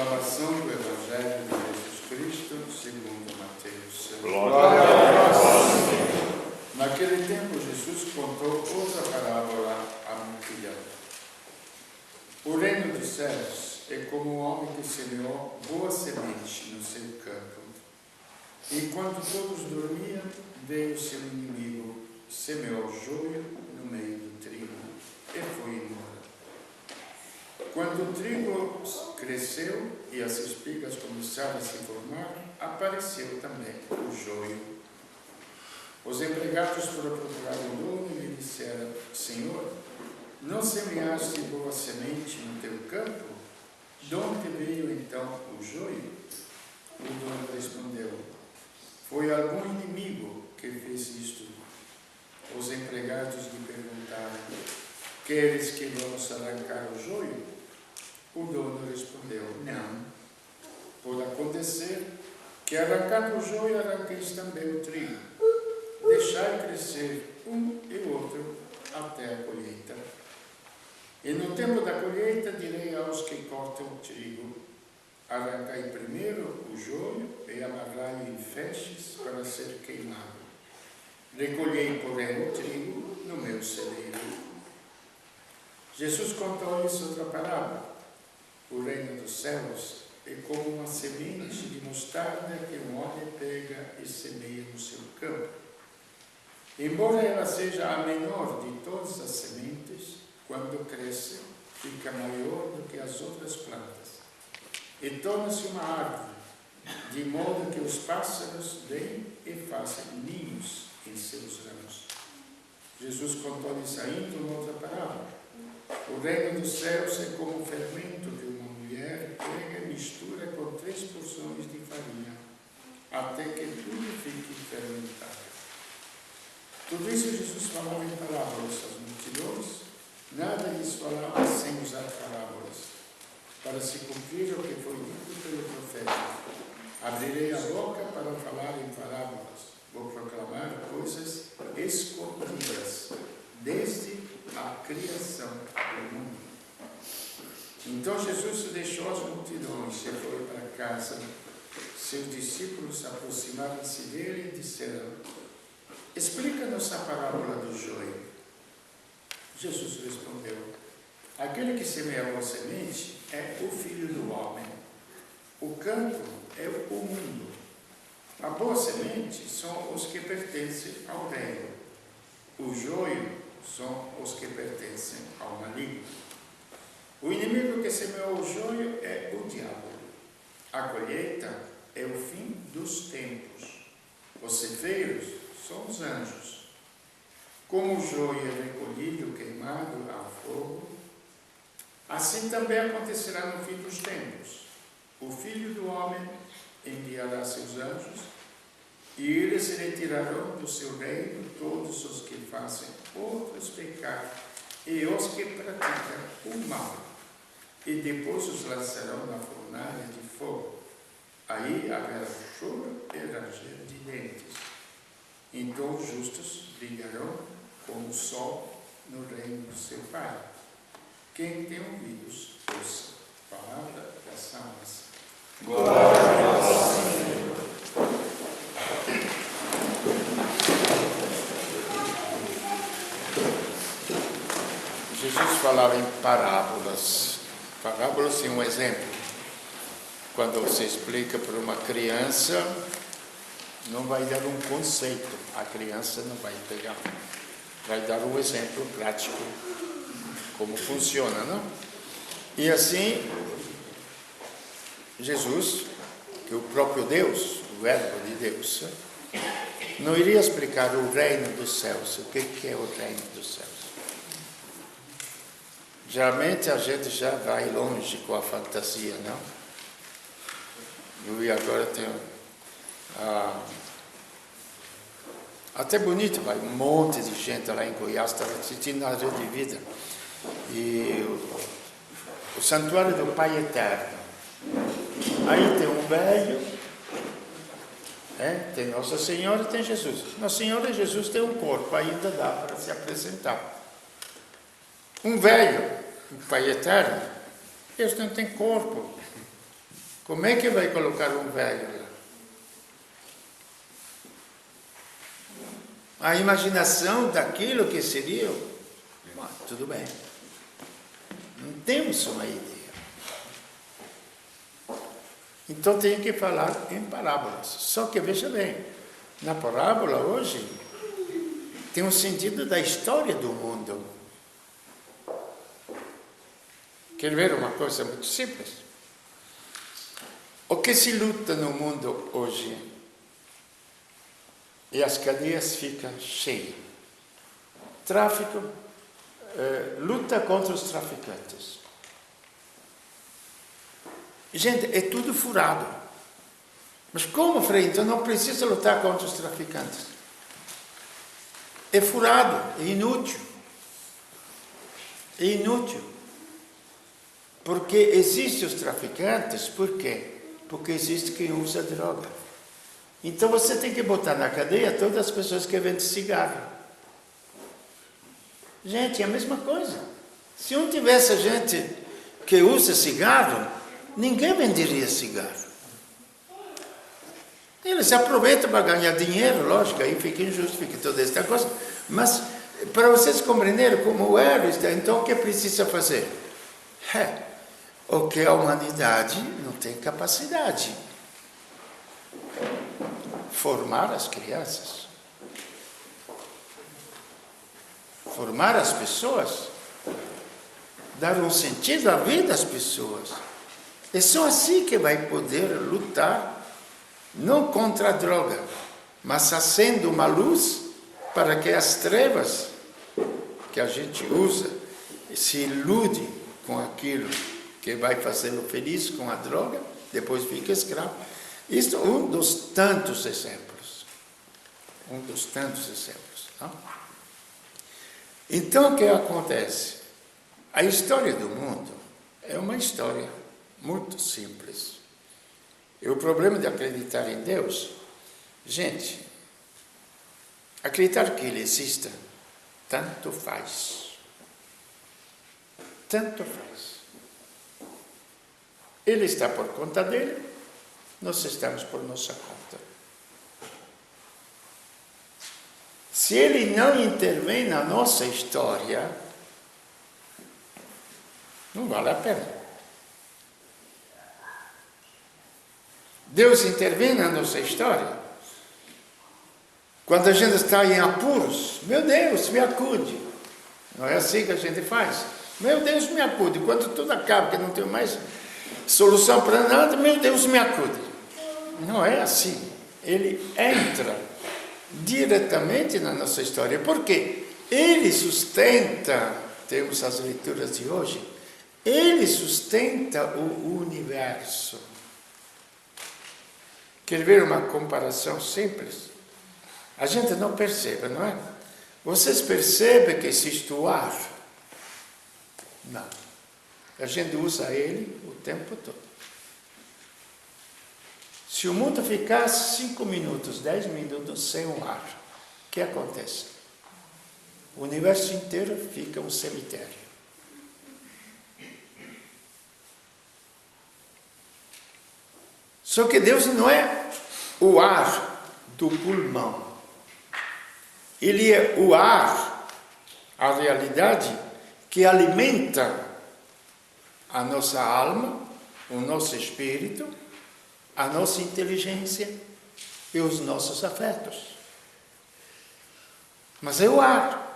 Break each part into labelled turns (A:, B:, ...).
A: Proclamação do Evangelho de Jesus Cristo segundo Mateus.
B: Glória a vós.
A: Naquele tempo, Jesus contou outra parábola à multidão. O reino dos céus é como um homem que semeou boa semente no seu campo. Enquanto todos dormiam, veio seu inimigo, semeou joio no meio do trigo e foi embora. Quando o trigo cresceu e as espigas começaram a se formar, apareceu também o joio. Os empregados foram procurar o dono e lhe disseram: Senhor, não semeaste boa semente no teu campo? De onde veio então o joio? O dono respondeu: Foi algum inimigo que fez isto. Os empregados lhe perguntaram: Queres que vamos arrancar o joio? O dono respondeu: Não. Pode acontecer que, arrancando o joio, arranqueis também o trigo. Deixai crescer um e outro até a colheita. E no tempo da colheita direi aos que cortam o trigo: Arrancai primeiro o joio e amarrai em feixes para ser queimado. Recolhei, porém, o trigo no meu celeiro. Jesus contou-lhes outra parábola. O reino dos céus é como uma semente de mostarda que um homem pega e semeia no seu campo. Embora ela seja a menor de todas as sementes, quando cresce, fica maior do que as outras plantas e torna-se uma árvore, de modo que os pássaros vêm e fazem ninhos em seus ramos. Jesus contou-lhes ainda uma outra parábola. O reino dos céus é como o fermento que uma mulher pega e mistura com 3 porções de farinha, até que tudo fique fermentado. Tudo isso Jesus falava em parábolas às multidões. Nada lhes falava sem usar parábolas, para se cumprir o que foi dito pelo profeta: Abrirei a boca para falar em parábolas, vou proclamar coisas escondidas desde a criação do mundo. Então Jesus deixou as multidões e foi para casa. Seus discípulos aproximaram-se dele e disseram: Explica-nos a parábola do joio. Jesus respondeu: Aquele que semeou a semente é o Filho do Homem. O campo é o mundo. A boa semente são os que pertencem ao reino. O joio são os que pertencem ao maligno. O inimigo que semeou o joio é o diabo. A colheita é o fim dos tempos. Os ceifeiros são os anjos. Como o joio é recolhido, queimado ao fogo, assim também acontecerá no fim dos tempos. O Filho do Homem enviará seus anjos, e eles retirarão do seu reino todos os que fazem outros pecar e os que praticam o mal, e depois os lançarão na fornalha de fogo. Aí haverá choro e ranger de dentes. Então os justos brilharão como o sol no reino do seu Pai. Quem tem ouvidos, ouça. Palavra da salvação.
B: Glória a vós, Senhor.
A: Jesus falava em parábolas. Parábolas é um exemplo. Quando você explica para uma criança, não vai dar um conceito. A criança não vai pegar. Vai dar um exemplo prático. Como funciona, não? E assim, Jesus, que é o próprio Deus, o Verbo de Deus, não iria explicar o reino dos céus. O que é o reino dos céus? Geralmente a gente já vai longe com a fantasia, não? Eu agora tenho até bonito, vai um monte de gente lá em Goiás, estava assistindo na Rede Vida. E o santuário do Pai Eterno. Aí tem um velho, tem Nossa Senhora e tem Jesus. Nossa Senhora e Jesus têm um corpo, ainda dá para se apresentar. Um velho, o Pai Eterno, eles não têm corpo. Como é que vai colocar um velho lá? A imaginação daquilo que seria, tudo bem. Não temos uma ideia. Então tem que falar em parábolas. Só que veja bem, na parábola hoje tem um sentido da história do mundo. Quer ver uma coisa muito simples? O que se luta no mundo hoje? E as cadeias ficam cheias. Tráfico, luta contra os traficantes. Gente, é tudo furado. Mas como, Frei? Então não precisa lutar contra os traficantes. É furado, é inútil. É inútil. Porque existem os traficantes, por quê? Porque existe quem usa droga. Então você tem que botar na cadeia todas as pessoas que vendem cigarro. Gente, é a mesma coisa. Se não tivesse gente que usa cigarro, ninguém venderia cigarro. Eles aproveitam para ganhar dinheiro, lógico, aí fica injusto, fica toda esta coisa. Mas, para vocês compreenderem como é, então o que precisa fazer? O que a humanidade não tem capacidade. Formar as crianças. Formar as pessoas. Dar um sentido à vida às pessoas. É só assim que vai poder lutar, não contra a droga, mas acende uma luz para que as trevas que a gente usa se ilude com aquilo que vai fazê-lo feliz com a droga, depois fica escravo. Isso é um dos tantos exemplos. Um dos tantos exemplos. Não? Então, o que acontece? A história do mundo é uma história muito simples. E o problema de acreditar em Deus, gente, acreditar que Ele exista, tanto faz. Tanto faz. Ele está por conta dele, nós estamos por nossa conta. Se Ele não intervém na nossa história, não vale a pena. Deus intervém na nossa história. Quando a gente está em apuros, meu Deus, me acude. Não é assim que a gente faz? Meu Deus, me acude. Quando tudo acaba, que não tem mais solução para nada, meu Deus, me acude. Não é assim. Ele entra diretamente na nossa história. Por quê? Ele sustenta, temos as leituras de hoje, Ele sustenta o universo. Quer ver uma comparação simples? A gente não percebe, não é? Vocês percebem que existe o ar? Não. A gente usa ele o tempo todo. Se o mundo ficasse 5 minutos, 10 minutos sem o ar, o que acontece? O universo inteiro fica um cemitério. Só que Deus não é o ar do pulmão. Ele é o ar, a realidade que alimenta a nossa alma, o nosso espírito, a nossa inteligência e os nossos afetos. Mas é o ar.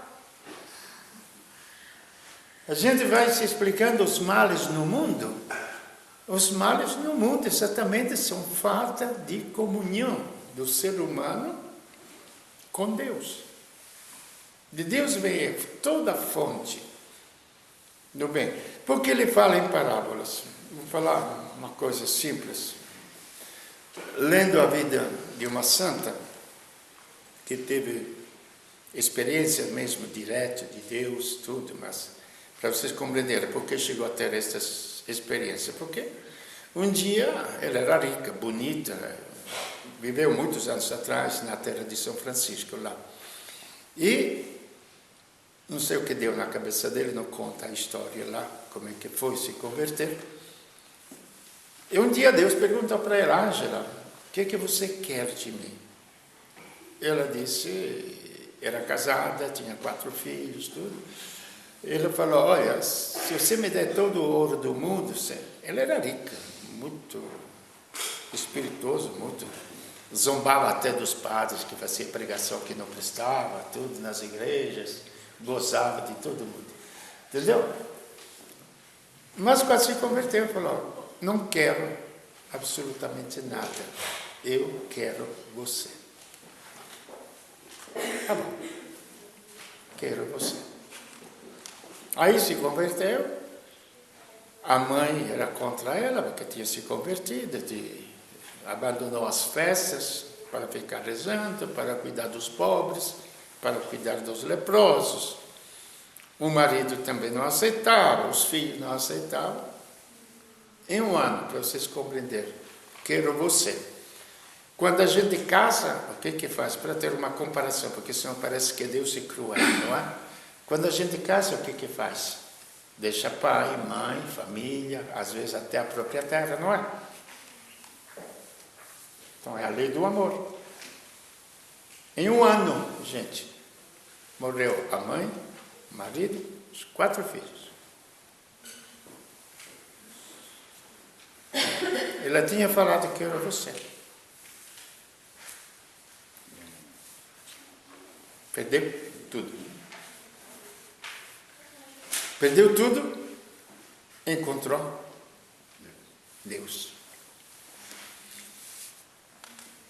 A: A gente vai se explicando os males no mundo. Os males no mundo exatamente são falta de comunhão do ser humano com Deus. De Deus vem toda a fonte do bem. Porque ele fala em parábolas. Vou falar uma coisa simples. Lendo a vida de uma santa que teve experiência mesmo direta de Deus, tudo, mas para vocês compreenderem por que chegou a ter essas experiências. Porque um dia ela era rica, bonita, viveu muitos anos atrás na terra de São Francisco lá. E não sei o que deu na cabeça dele, não conta a história lá, como é que foi se converter. E um dia Deus perguntou para ela: Ângela, o que você quer de mim? Ela disse, era casada, tinha 4 filhos, tudo. Ele falou: olha, se você me der todo o ouro do mundo, ela era rica, muito espirituoso, muito, zombava até dos padres que faziam pregação que não prestava, tudo nas igrejas, gozava de todo mundo, entendeu? Mas quando se converteu, falou: não quero absolutamente nada, eu quero você. Tá bom, quero você. Aí se converteu, a mãe era contra ela, porque tinha se convertido, abandonou as festas para ficar rezando, para cuidar dos pobres, para cuidar dos leprosos. O marido também não aceitava, os filhos não aceitavam. Em um ano, para vocês compreenderem, quero você. Quando a gente casa, o que faz? Para ter uma comparação, porque senão parece que Deus é cruel, não é? Quando a gente casa, o que faz? Deixa pai, mãe, família, às vezes até a própria terra, não é? Então é a lei do amor. Em um ano, gente, morreu a mãe, o marido, os 4 filhos. Ela tinha falado que era você. Perdeu tudo. Perdeu tudo, encontrou Deus.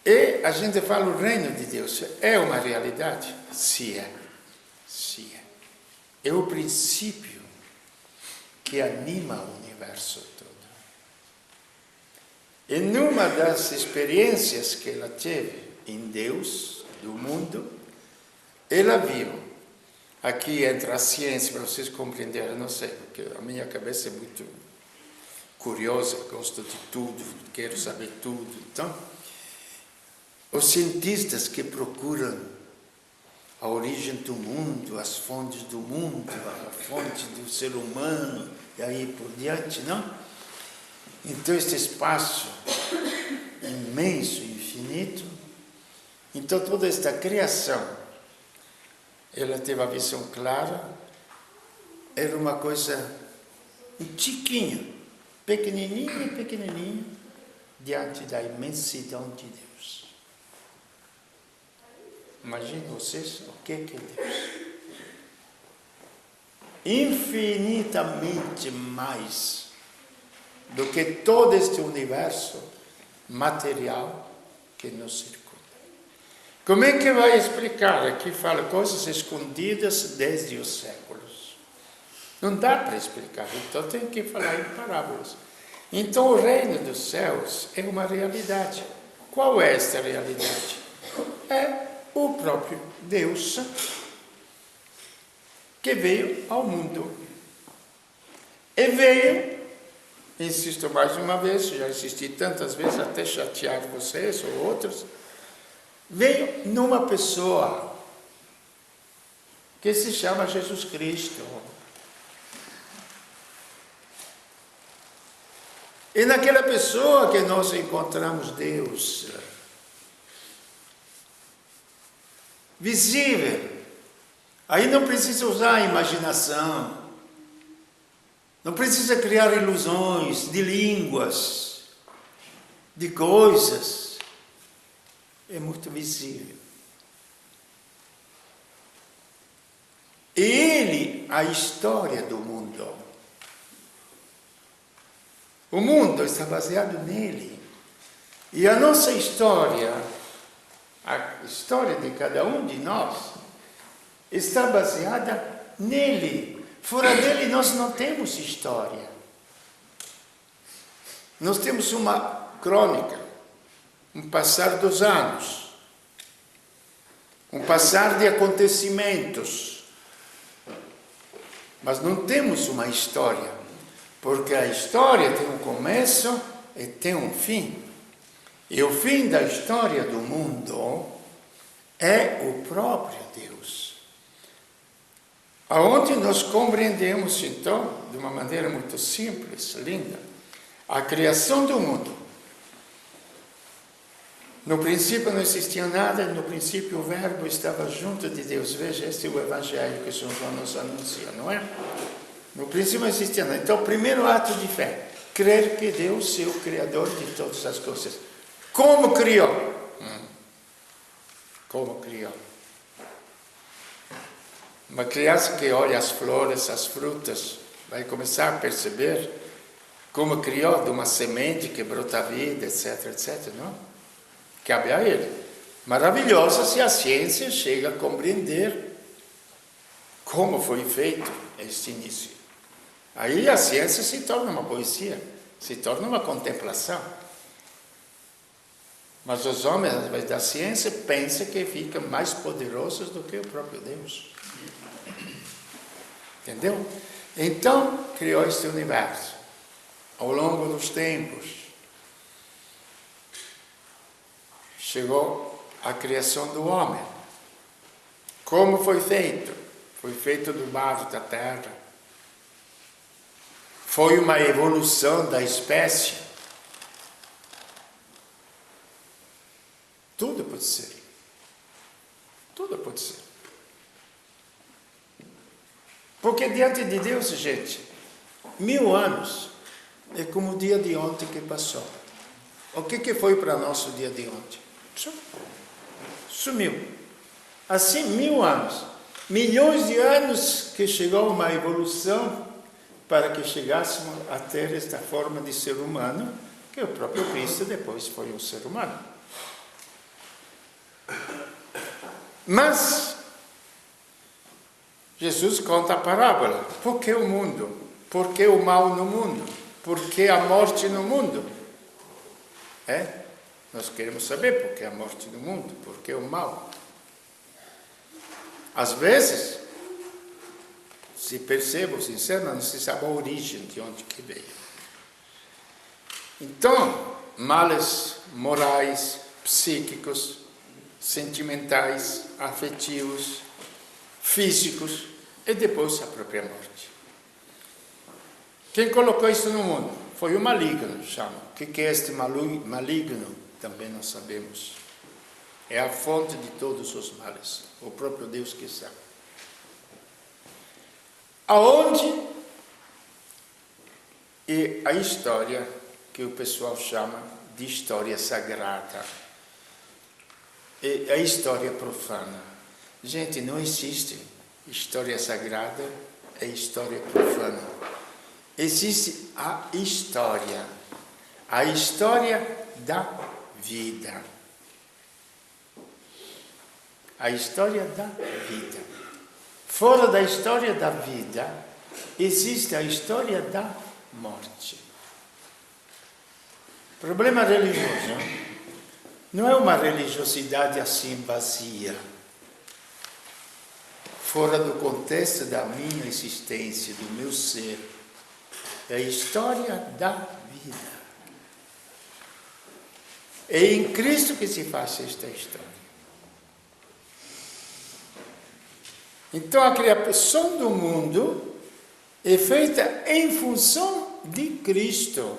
A: E a gente fala, o reino de Deus é uma realidade? Sim é. Sim é. É o princípio que anima o universo todo. E numa das experiências que ela teve em Deus, do mundo, ela viu. Aqui entra a ciência, para vocês compreenderem, não sei, porque a minha cabeça é muito curiosa, gosto de tudo, quero saber tudo. Então, os cientistas que procuram a origem do mundo, as fontes do mundo, a fonte do ser humano, e aí por diante, não? Então, este espaço imenso, infinito, então toda esta criação, ela teve a visão clara, era uma coisa chiquinha, pequenininha, diante da imensidão de Deus. Imaginem vocês o que é Deus. Infinitamente mais do que todo este universo material que nos circunda. Como é que vai explicar? Aqui fala coisas escondidas desde os séculos. Não dá para explicar, então tem que falar em parábolas. Então o reino dos céus é uma realidade. Qual é esta realidade? É o próprio Deus que veio ao mundo. E veio, insisto mais uma vez, já insisti tantas vezes até chatear vocês ou outros, veio numa pessoa que se chama Jesus Cristo. E naquela pessoa que nós encontramos Deus visível. Aí não precisa usar a imaginação, não precisa criar ilusões de línguas, de coisas. É muito visível. Ele, a história do mundo. O mundo está baseado nele. E a nossa história, a história de cada um de nós, está baseada nele. Fora dele nós não temos história. Nós temos uma crônica, um passar dos anos, um passar de acontecimentos, mas não temos uma história, porque a história tem um começo e tem um fim. E o fim da história do mundo é o próprio Deus. Aonde nós compreendemos, então, de uma maneira muito simples, linda, A criação do mundo. No princípio não existia nada, no princípio o Verbo estava junto de Deus. Veja, este é o Evangelho que São João nos anuncia, não é? No princípio não existia nada. Então, o primeiro ato de fé, crer que Deus é o Criador de todas as coisas. Como criou? Como criou? Uma criança que olha as flores, as frutas, vai começar a perceber como criou de uma semente que brota a vida, etc, etc, não? Cabe a ele. Maravilhoso se a ciência chega a compreender como foi feito este início. Aí a ciência se torna uma poesia, se torna uma contemplação. Mas os homens, através da ciência, pensam que ficam mais poderosos do que o próprio Deus. Entendeu? Então, criou este universo. Ao longo dos tempos, chegou a criação do homem. Como foi feito? Foi feito do barro da terra. Foi uma evolução da espécie. Tudo pode ser. Tudo pode ser. Porque diante de Deus, gente, 1000 anos é como o dia de ontem que passou. O que foi para nós o dia de ontem? Sumiu. Assim, 1000 anos. Milhões de anos que chegou uma evolução para que chegássemos a ter esta forma de ser humano, que o próprio Cristo depois foi um ser humano. Mas Jesus conta a parábola. Por que o mundo? Por que o mal no mundo? Por que a morte no mundo? Nós queremos saber por que a morte no mundo, por que o mal. Às vezes, se percebo, sinceramente, não se sabe a origem de onde que veio. Então, males morais, psíquicos, sentimentais, afetivos, físicos, e depois a própria morte. Quem colocou isso no mundo? Foi o maligno, chama. O que é este maligno? Também não sabemos. É a fonte de todos os males. O próprio Deus que sabe. Aonde é a história que o pessoal chama de história sagrada. É a história profana. Gente, não existe história sagrada e história profana. Existe a história da vida. A história da vida. Fora da história da vida, existe a história da morte. O problema religioso não é uma religiosidade assim vazia, fora do contexto da minha existência, do meu ser. É a história da vida. É em Cristo que se faz esta história. Então a criação do mundo é feita em função de Cristo.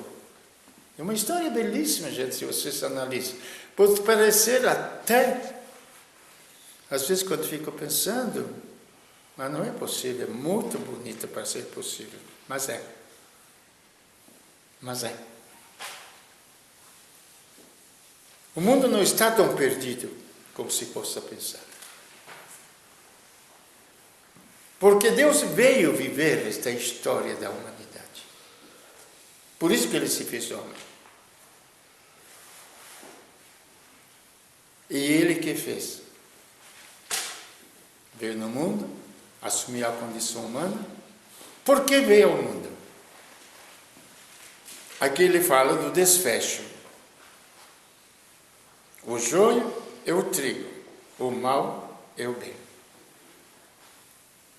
A: É uma história belíssima, gente, se vocês analisam. Pode parecer até, às vezes quando fico pensando, mas não é possível, é muito bonita para ser possível. Mas é. O mundo não está tão perdido como se possa pensar. Porque Deus veio viver esta história da humanidade. Por isso que Ele se fez homem. E Ele que fez? Veio no mundo, assumiu a condição humana. Por que veio ao mundo? Aqui ele fala do desfecho. O joio é o trigo, o mal é o bem.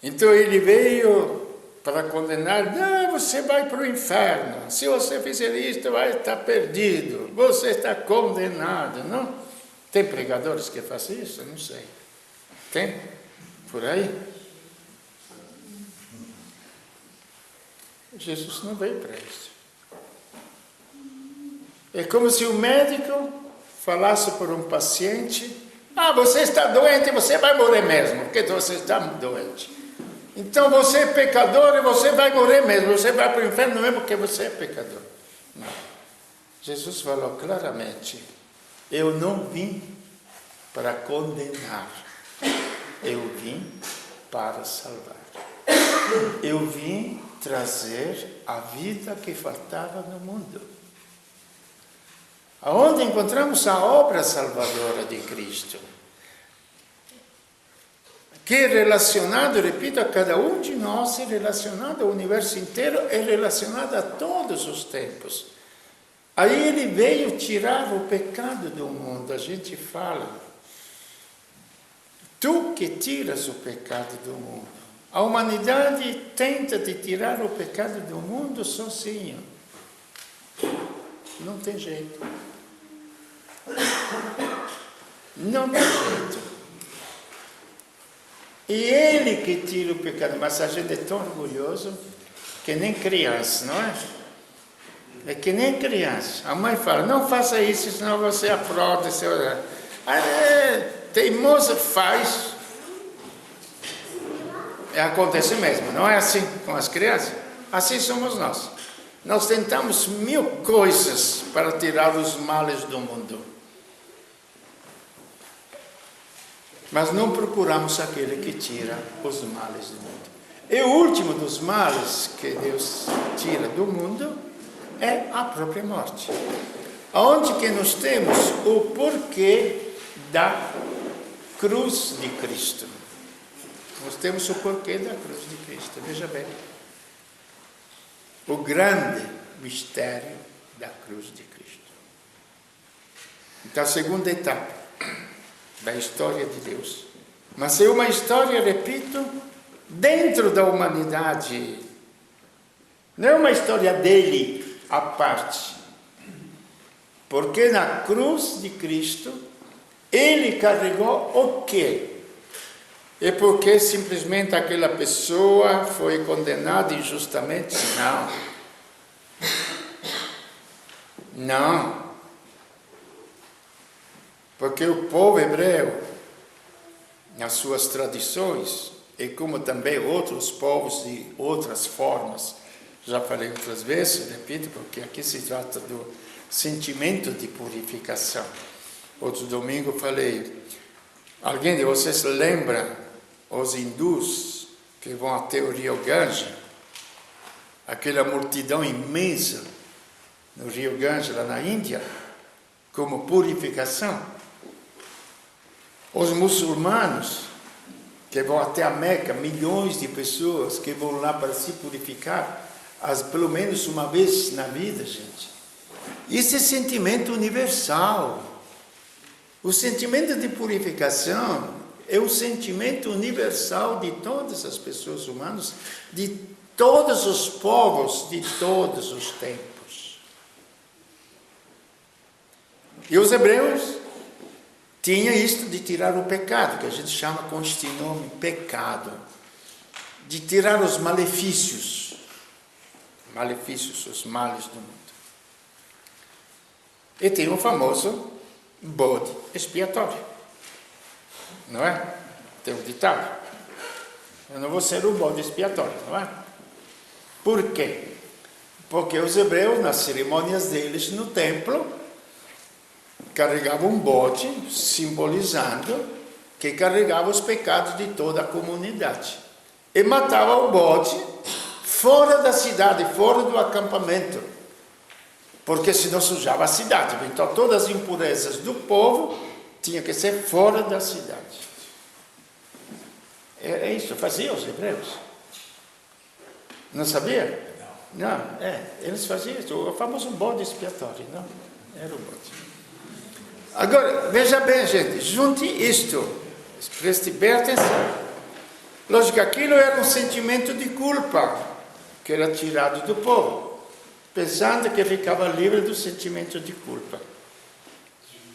A: Então ele veio para condenar, não, você vai para o inferno, se você fizer isto vai estar perdido, você está condenado, não? Tem pregadores que fazem isso? Não sei. Tem? Por aí? Jesus não veio para isso. É como se o médico falasse para um paciente: você está doente, você vai morrer mesmo, porque você está doente. Então você é pecador e você vai morrer mesmo, você vai para o inferno mesmo porque você é pecador. Não. Jesus falou claramente: eu não vim para condenar, eu vim para salvar. Eu vim trazer a vida que faltava no mundo. Aonde encontramos a obra salvadora de Cristo, que é relacionado, repito, a cada um de nós, é relacionado ao universo inteiro, é relacionado a todos os tempos. Aí ele veio tirar o pecado do mundo. A gente fala: tu que tiras o pecado do mundo. A humanidade tenta de tirar o pecado do mundo sozinho. Não tem jeito. Não tem jeito. E ele que tira o pecado, mas a gente é tão orgulhoso que nem criança, não é? É que nem criança. A mãe fala: não faça isso, senão você afronta. Teimosa faz. Acontece mesmo, não é assim com as crianças? Assim somos nós. Nós tentamos 1000 coisas para tirar os males do mundo. Mas não procuramos aquele que tira os males do mundo. E o último dos males que Deus tira do mundo é a própria morte. Onde que nós temos o porquê da cruz de Cristo. Nós temos o porquê da cruz de Cristo. Veja bem. O grande mistério da cruz de Cristo. Então, a segunda etapa da história de Deus. Mas é uma história, repito, dentro da humanidade. Não é uma história dele à parte. Porque na cruz de Cristo, ele carregou o quê? É porque simplesmente aquela pessoa foi condenada injustamente? Não. Não. Porque o povo hebreu, nas suas tradições, e como também outros povos de outras formas, já falei outras vezes, repito, porque aqui se trata do sentimento de purificação. Outro domingo falei: alguém de vocês lembra os hindus que vão até o Rio Ganges, aquela multidão imensa no Rio Ganges, lá na Índia, como purificação? Os muçulmanos que vão até a Meca, milhões de pessoas que vão lá para se purificar, pelo menos uma vez na vida, gente. Isso é sentimento universal. O sentimento de purificação é o sentimento universal de todas as pessoas humanas, de todos os povos, de todos os tempos. E os hebreus tinham isto de tirar o pecado, que a gente chama com este nome pecado, de tirar os malefícios, os males do mundo. E tem o famoso bode expiatório, não é? Tem um ditado: eu não vou ser um bode expiatório, não é? Por quê? Porque os hebreus, nas cerimônias deles no templo, carregavam um bode, simbolizando que carregava os pecados de toda a comunidade. E matava o bode fora da cidade, fora do acampamento, porque senão sujava a cidade. Então todas as impurezas do povo tinham que ser fora da cidade. É isso, faziam os hebreus. Não sabia? Não, eles faziam isso, o famoso bode expiatório, não? Era o bode. Agora, veja bem, gente, junte isto, preste bem atenção. Lógico que aquilo era um sentimento de culpa que era tirado do povo, pensando que ficava livre do sentimento de culpa.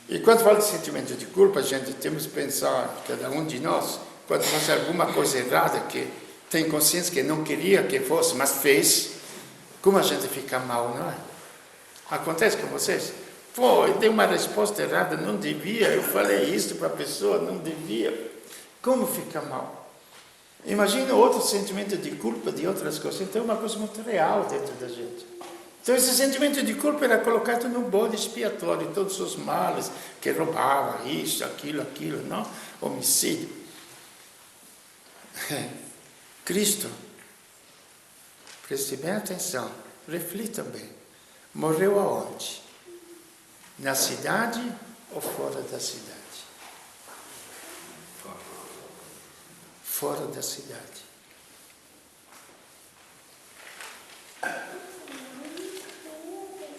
A: E quando falo de sentimento de culpa, gente, temos que pensar, cada um de nós, quando faz alguma coisa errada, que tem consciência que não queria que fosse, mas fez, como a gente fica mal, não é? Acontece com vocês? Pô, eu dei uma resposta errada, não devia, eu falei isso para a pessoa, não devia. Como fica mal? Imagina outro sentimento de culpa de outras coisas. Então é uma coisa muito real dentro da gente. Então esse sentimento de culpa era colocado no bode expiatório, todos os males, que roubava, isso, aquilo, não? Homicídio. Cristo, preste bem atenção, reflita bem. Morreu aonde? Na cidade ou fora da cidade? Fora da cidade.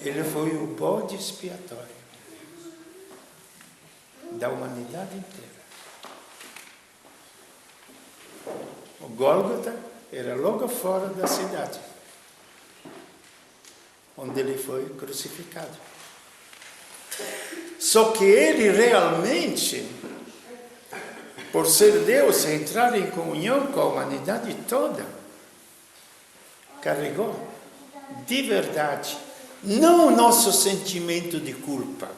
A: Ele foi o bode expiatório da humanidade inteira. O Gólgota era logo fora da cidade, onde ele foi crucificado. Só que ele realmente, por ser Deus, entrar em comunhão com a humanidade toda, carregou de verdade, não o nosso sentimento de culpa,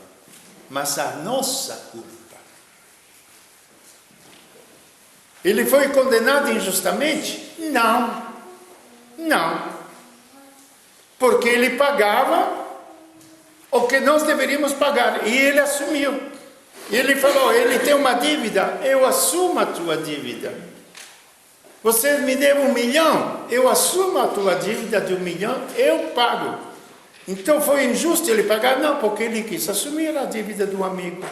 A: mas a nossa culpa. Ele foi condenado injustamente? Não. Porque ele pagava o que nós deveríamos pagar. E ele assumiu. Ele falou, ele tem uma dívida, eu assumo a tua dívida. Você me deve 1 milhão, eu assumo a tua dívida de 1 milhão, eu pago. Então foi injusto ele pagar? Não, porque ele quis assumir a dívida do amigo.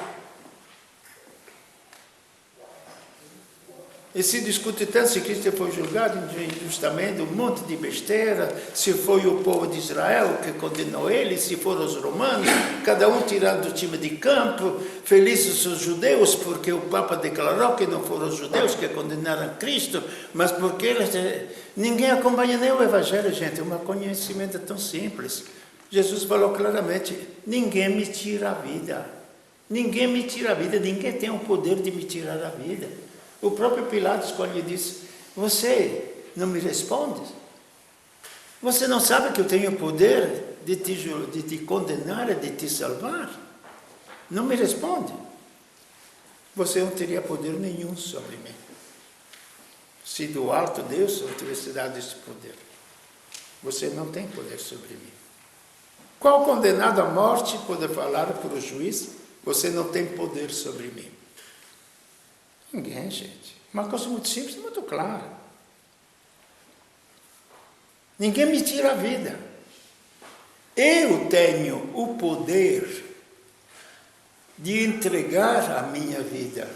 A: E se discute tanto se Cristo foi julgado injustamente, um monte de besteira, se foi o povo de Israel que condenou ele, se foram os romanos, cada um tirando do time de campo, felizes os judeus, porque o Papa declarou que não foram os judeus que condenaram Cristo, mas porque eles... Ninguém acompanha nem o Evangelho, gente, é um conhecimento tão simples. Jesus falou claramente, ninguém me tira a vida. Ninguém me tira a vida, ninguém tem o poder de me tirar a vida. O próprio Pilatos, quando lhe disse, você não me responde? Você não sabe que eu tenho o poder de te condenar, de te salvar? Não me responde. Você não teria poder nenhum sobre mim. Se do alto Deus não tivesse dado esse poder. Você não tem poder sobre mim. Qual condenado à morte pode falar para o juiz, você não tem poder sobre mim? Ninguém, gente. Uma coisa muito simples, muito clara. Ninguém me tira a vida. Eu tenho o poder de entregar a minha vida.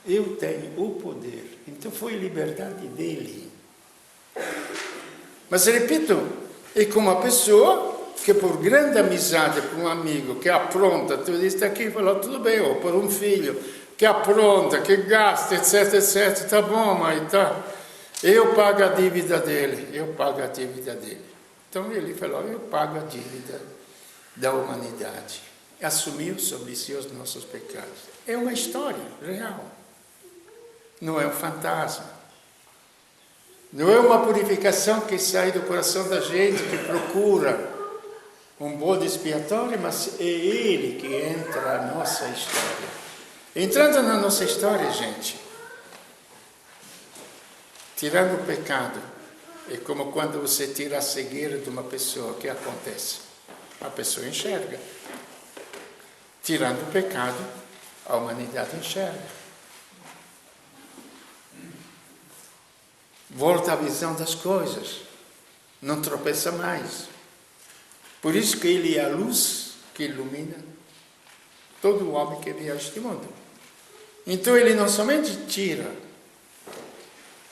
A: Eu tenho o poder. Então foi liberdade dele. Mas repito, é como uma pessoa que por grande amizade com um amigo que apronta, tu disse aqui, falou tudo bem, ou por um filho que apronta, que gasta, etc, tá bom, mãe, tá. Eu pago a dívida dele, Então ele falou, eu pago a dívida da humanidade. Assumiu sobre si os nossos pecados. É uma história real. Não é um fantasma. Não é uma purificação que sai do coração da gente, que procura um bode expiatório, mas é ele que entra na nossa história. Entrando na nossa história, gente, tirando o pecado, é como quando você tira a cegueira de uma pessoa, o que acontece? A pessoa enxerga. Tirando o pecado, a humanidade enxerga. Volta à visão das coisas, não tropeça mais. Por isso que ele é a luz que ilumina todo homem que vive este mundo. Então ele não somente tira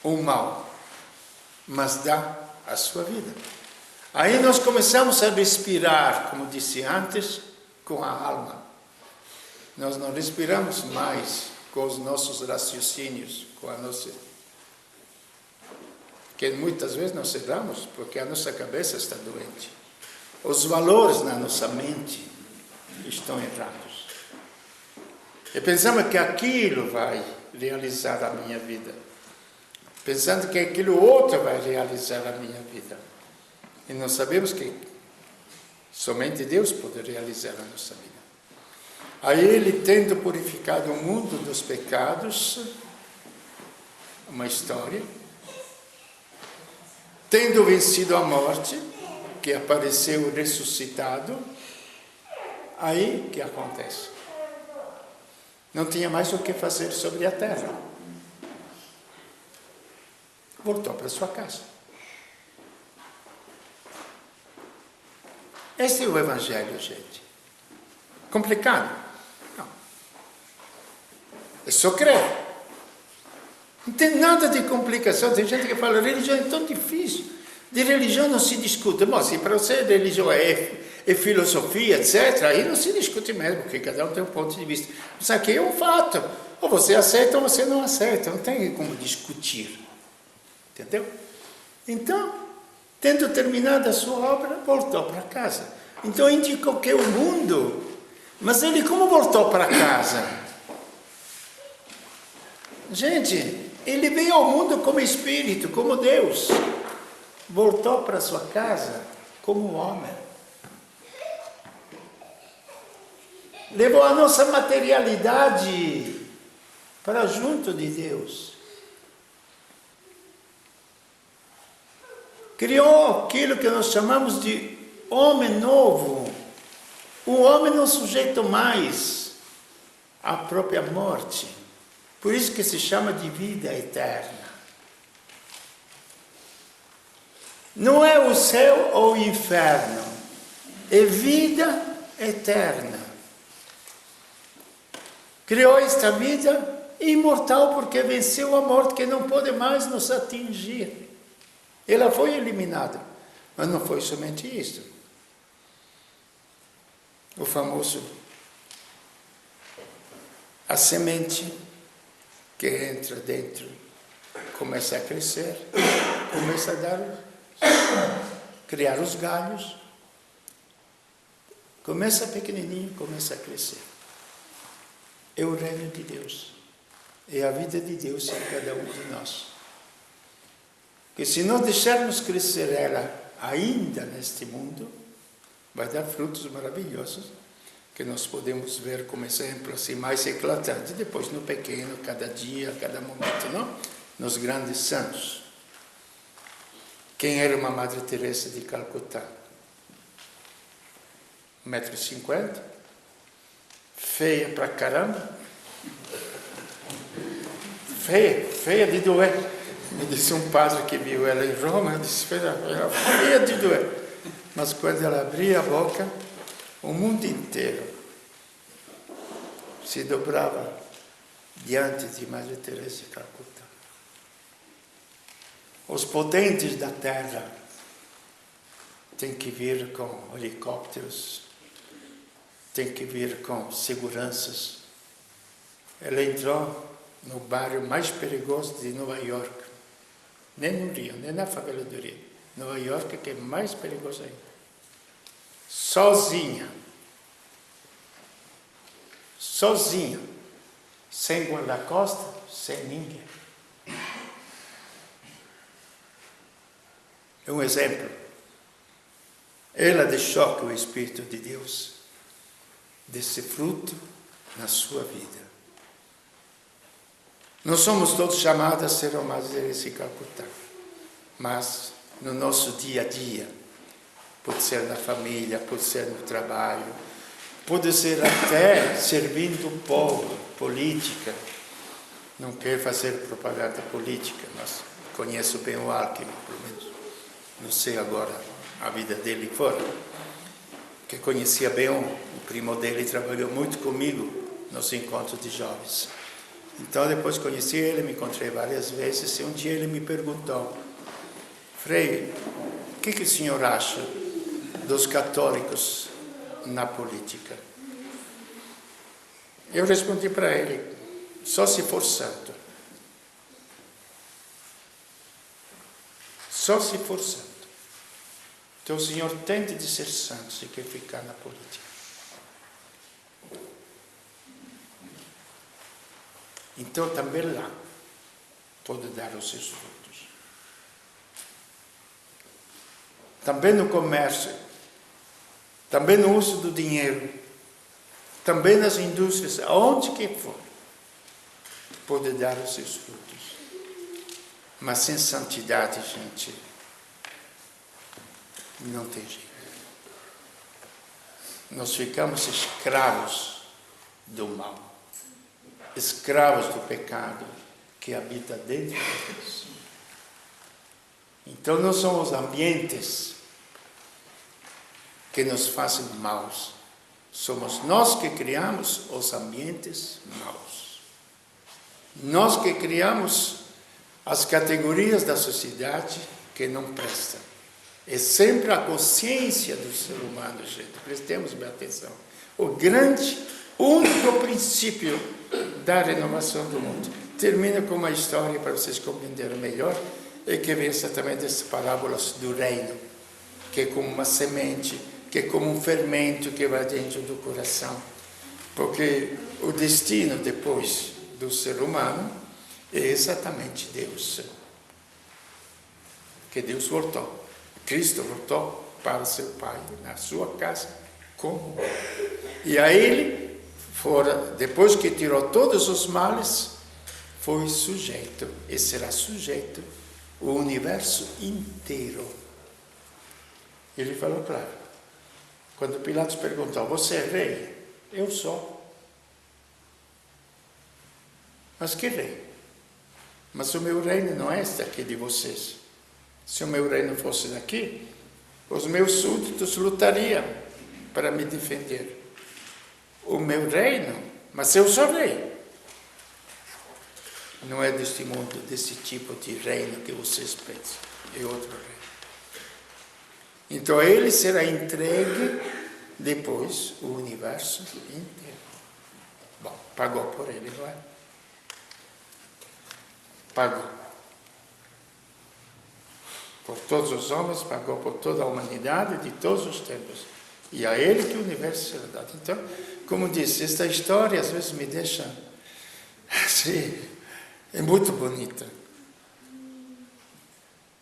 A: o mal, mas dá a sua vida. Aí nós começamos a respirar, como disse antes, com a alma. Nós não respiramos mais com os nossos raciocínios, com a nossa... Que muitas vezes nós erramos, porque a nossa cabeça está doente. Os valores na nossa mente estão errados. E pensamos que aquilo vai realizar a minha vida. Pensando que aquilo outro vai realizar a minha vida. E nós sabemos que somente Deus pode realizar a nossa vida. Aí ele, tendo purificado o mundo dos pecados, uma história, tendo vencido a morte, que apareceu ressuscitado, aí que acontece? Não tinha mais o que fazer sobre a terra. Voltou para sua casa. Este é o Evangelho, gente. Complicado? Não. É só crer. Não tem nada de complicação. Tem gente que fala, religião é tão difícil. De religião não se discute. Bom, se para você religião é filosofia, etc., aí não se discute mesmo, porque cada um tem um ponto de vista. Isso aqui é um fato. Ou você aceita ou você não aceita. Não tem como discutir. Entendeu? Então, tendo terminado a sua obra, voltou para casa. Então indicou que o mundo... Mas ele como voltou para casa? Gente, ele veio ao mundo como espírito, como Deus. Voltou para sua casa como homem. Levou a nossa materialidade para junto de Deus. Criou aquilo que nós chamamos de homem novo. O homem não sujeita mais à própria morte. Por isso que se chama de vida eterna. Não é o céu ou o inferno. É vida eterna. Criou esta vida imortal porque venceu a morte que não pode mais nos atingir. Ela foi eliminada. Mas não foi somente isso. O famoso, a semente que entra dentro, começa a crescer, começa a criar os galhos, começa pequenininho, começa a crescer. É o reino de Deus, é a vida de Deus em cada um de nós. Porque se não deixarmos crescer ela ainda neste mundo, vai dar frutos maravilhosos, que nós podemos ver como exemplo assim mais eclatante, depois no pequeno, cada dia, cada momento, não? Nos grandes santos. Quem era uma Madre Teresa de Calcutá? 1,50 m, feia pra caramba, feia de doer. Me disse um padre que viu ela em Roma, disse, era feia de doer. Mas quando ela abria a boca, o mundo inteiro se dobrava diante de Madre Teresa de Calcutá. Os potentes da terra têm que vir com helicópteros, têm que vir com seguranças. Ela entrou no bairro mais perigoso de Nova York, nem no Rio, nem na favela do Rio. Nova York, que é mais perigoso ainda. Sozinha, sem guarda-costas, sem ninguém. É um exemplo. Ela deixou que o Espírito de Deus desse fruto na sua vida. Não somos todos chamados a ser uma Madre Teresa de Calcutá, mas no nosso dia a dia, pode ser na família, pode ser no trabalho, pode ser até servindo o povo, política. Não quero fazer propaganda política, mas conheço bem o Alckmin, pelo menos. Não sei agora a vida dele fora, que conhecia bem o primo dele, trabalhou muito comigo nos encontros de jovens. Então depois conheci ele, me encontrei várias vezes, e um dia ele me perguntou: Frei, o que o senhor acha dos católicos na política? Eu respondi para ele: só se for santo. Só se for santo. Então o senhor tente de ser santo se quer ficar na política. Então também lá pode dar os seus frutos. Também no comércio, também no uso do dinheiro, também nas indústrias, aonde que for, pode dar os seus frutos. Mas sem santidade, gente, não tem jeito. Nós ficamos escravos do mal, escravos do pecado que habita dentro de nós. Então não são os ambientes que nos fazem maus. Somos nós que criamos os ambientes maus. Nós que criamos as categorias da sociedade que não prestam. É sempre a consciência do ser humano, gente. Prestemos bem atenção. O grande, único princípio da renovação do mundo. Termino com uma história para vocês compreenderem melhor, e que vem exatamente dessas parábolas do reino, que é como uma semente, que é como um fermento que vai dentro do coração. Porque o destino depois do ser humano é exatamente Deus. Que Deus voltou. Cristo voltou para seu Pai, na sua casa, como. E a ele, depois que tirou todos os males, foi sujeito, e será sujeito, o universo inteiro. Ele falou claro. Quando Pilatos perguntou, você é rei? Eu sou. Mas que rei? Mas o meu reino não é este aqui de vocês. Se o meu reino fosse daqui, os meus súditos lutariam para me defender. O meu reino, mas eu sou rei. Não é deste mundo, desse tipo de reino que vocês pensam. É outro reino. Então ele será entregue depois o universo inteiro. Bom, pagou por ele, não é? Pagou. Por todos os homens, pagou por toda a humanidade de todos os tempos. E a ele que o universo será dado. Então, como disse, esta história às vezes me deixa assim, é muito bonita.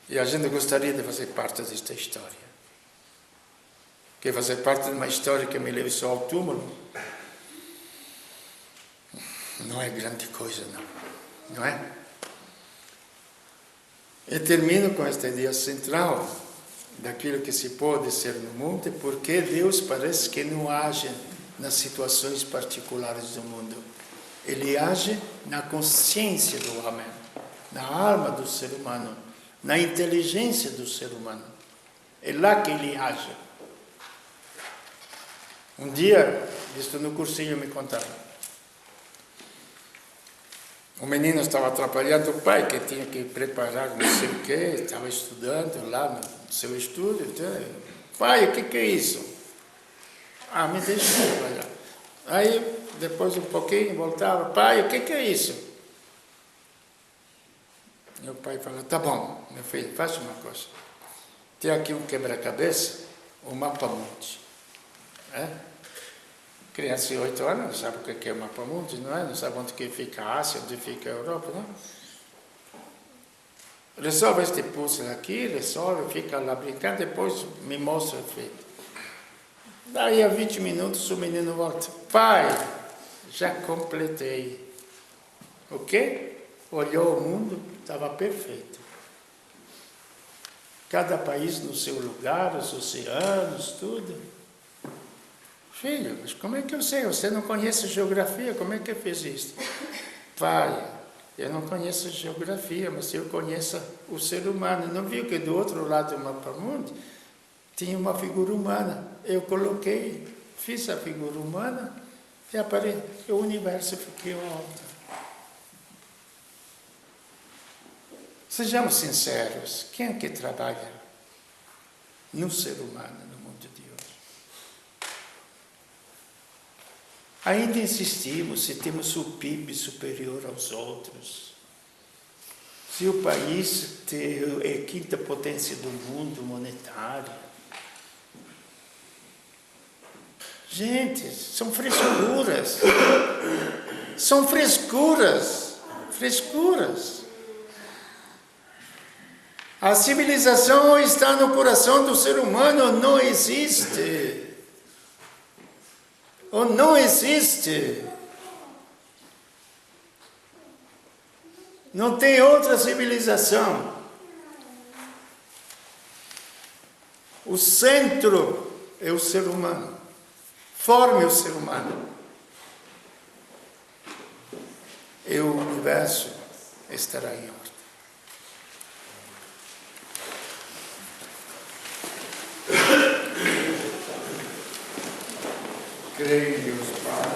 A: E a gente gostaria de fazer parte desta história. Que fazer parte de uma história que me leve só ao túmulo não é grande coisa, não é? E termino com esta ideia central daquilo que se pode ser no mundo, porque Deus parece que não age nas situações particulares do mundo. Ele age na consciência do homem, na alma do ser humano, na inteligência do ser humano. É lá que ele age. Um dia, isto no cursinho me contaram, o menino estava atrapalhando o pai, que tinha que preparar não sei o quê, estava estudando lá no seu estúdio. Então, pai, o que é isso? Ah, me deixa trabalhar. Aí, depois um pouquinho, voltava, pai, o que é isso? Meu pai falou, tá bom, meu filho, faz uma coisa. Tem aqui um quebra-cabeça, um mapa-mundi. Criança de 8 anos não sabe o que é o mapa-mundi, não é? Não sabe onde que fica a Ásia, onde fica a Europa, não? Resolve este puzzle aqui, resolve, fica lá brincando, depois me mostra o feito. Daí a 20 minutos o menino volta. Pai, já completei. O quê? Olhou o mundo, estava perfeito. Cada país no seu lugar, os oceanos, tudo. Filho, mas como é que eu sei? Você não conhece geografia, como é que eu fiz isso? Pai, eu não conheço geografia, mas eu conheço o ser humano. Não viu que do outro lado do mapa-mundi tinha uma figura humana? Eu coloquei, fiz a figura humana e apareceu o universo ficou alto. Sejamos sinceros, quem é que trabalha no ser humano no mundo de hoje? Ainda insistimos se temos o PIB superior aos outros, se o país é a quinta potência do mundo monetário. Gente, são frescuras. São frescuras. Frescuras. A civilização está no coração do ser humano, não existe. ou não existe. Não tem outra civilização. O centro é o ser humano. Forme o ser humano. E o universo estará em ordem. Creio em Deus Pai,